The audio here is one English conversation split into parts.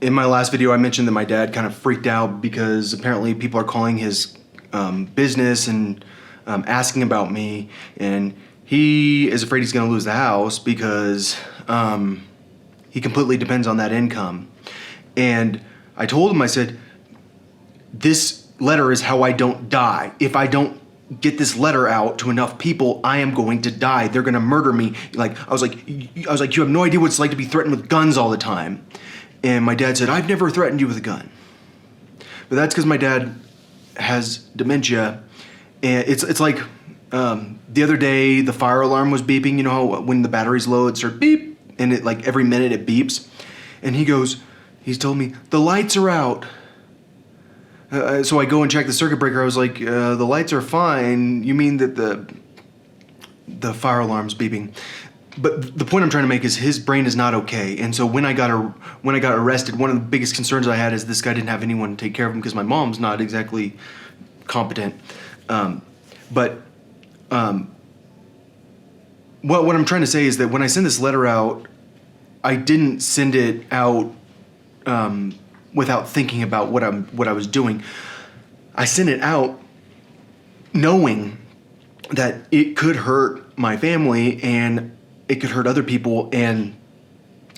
In my last video, I mentioned that my dad kind of freaked out because apparently people are calling his business and asking about me, and he is afraid he's going to lose the house because he completely depends on that income. And I told him, I said, this letter is how I don't die. If I don't get this letter out to enough people, I am going to die. They're going to murder me. I was like, you have no idea what it's like to be threatened with guns all the time. And my dad said, I've never threatened you with a gun. But that's because my dad has dementia. And it's like the other day, the fire alarm was beeping. You know how when the battery's low, it starts beep, and it like every minute it beeps. And he's told me, the lights are out. So I go and check the circuit breaker. I was like, the lights are fine. You mean that the fire alarm's beeping? But the point I'm trying to make is his brain is not okay. And so when I got arrested, one of the biggest concerns I had is this guy didn't have anyone to take care of him because my mom's not exactly competent. What I'm trying to say is that when I send this letter out, I didn't send it out without thinking about what I was doing. I sent it out knowing that it could hurt my family and it could hurt other people, and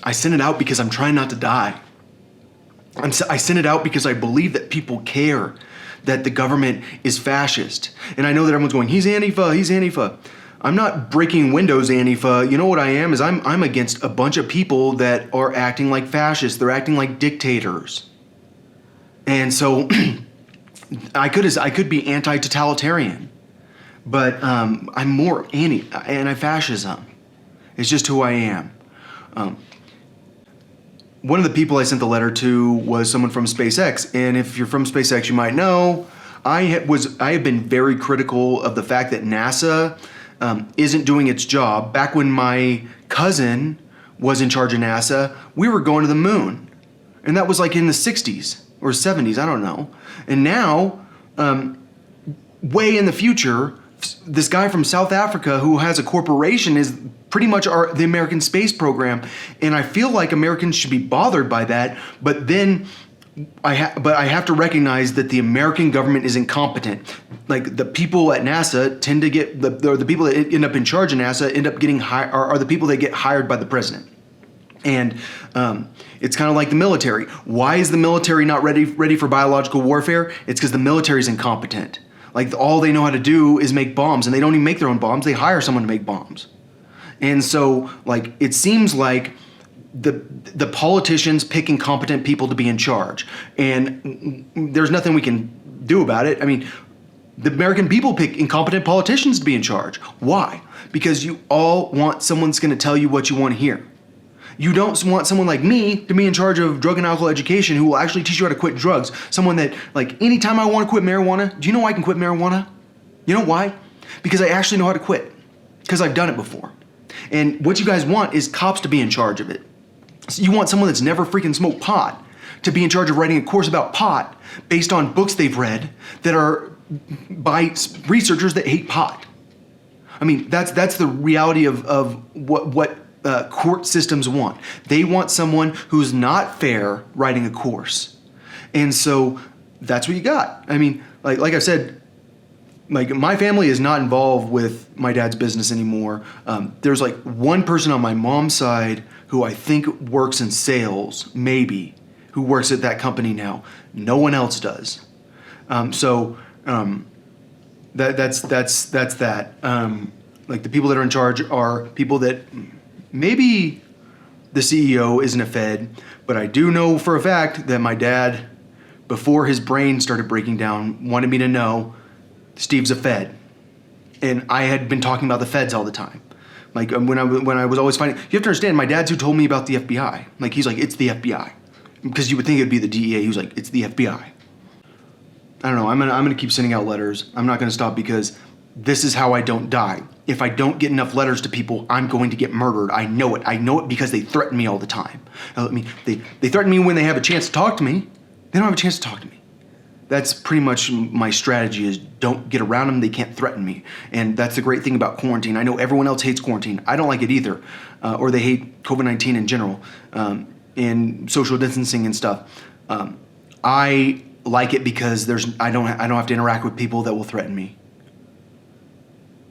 I sent it out because I'm trying not to die. I sent it out because I believe that people care, that the government is fascist. And I know that everyone's going, he's Antifa, he's Antifa. I'm not breaking windows, Antifa. You know what I am is I'm against a bunch of people that are acting like fascists. They're acting like dictators. And so I could be anti-totalitarian, but I'm more anti-fascism. It's just who I am. One of the people I sent the letter to was someone from SpaceX, and if you're from SpaceX, you might know I have been very critical of the fact that NASA isn't doing its job. Back when my cousin was in charge of NASA, we were going to the moon, and that was like in the 60s or 70s, I don't know. And now, way in the future, this guy from South Africa who has a corporation is pretty much the American space program, and I feel like Americans should be bothered by that. But then I have to recognize that the American government is incompetent. Like the people at NASA tend to get the people that end up in charge of NASA end up getting are the people that get hired by the president. And it's kind of like the military. Why is the military not ready for biological warfare? It's because the military is incompetent. Like all they know how to do is make bombs, and they don't even make their own bombs. They hire someone to make bombs. And so like it seems like the politicians pick incompetent people to be in charge, and there's nothing we can do about it. I mean, the American people pick incompetent politicians to be in charge. Why? Because you all want someone that's going to tell you what you want to hear. You don't want someone like me to be in charge of drug and alcohol education who will actually teach you how to quit drugs. Someone that, like, anytime I want to quit marijuana, do you know why I can quit marijuana? You know why? Because I actually know how to quit. Because I've done it before. And what you guys want is cops to be in charge of it. So you want someone that's never freaking smoked pot to be in charge of writing a course about pot based on books they've read that are by researchers that hate pot. I mean, that's the reality of what court systems want. They want someone who's not fair writing a course. And so that's what you got. I mean, like I said, like my family is not involved with my dad's business anymore. There's like one person on my mom's side who I think works in sales, maybe, who works at that company now. No one else does. That's that. Like the people that are in charge are people that maybe the CEO isn't a Fed, but I do know for a fact that my dad, before his brain started breaking down, wanted me to know Steve's a Fed. And I had been talking about the Feds all the time. Like when I was always finding, you have to understand, my dad's who told me about the FBI. Like he's like, it's the FBI. Because you would think it'd be the DEA. He was like, it's the FBI. I don't know, I'm gonna keep sending out letters. I'm not gonna stop because this is how I don't die. If I don't get enough letters to people, I'm going to get murdered. I know it. I know it because they threaten me all the time. I mean, they threaten me when they have a chance to talk to me. They don't have a chance to talk to me. That's pretty much my strategy is don't get around them. They can't threaten me. And that's the great thing about quarantine. I know everyone else hates quarantine. I don't like it either. Or they hate COVID-19 in general. in social distancing and stuff. I like it because I don't have to interact with people that will threaten me.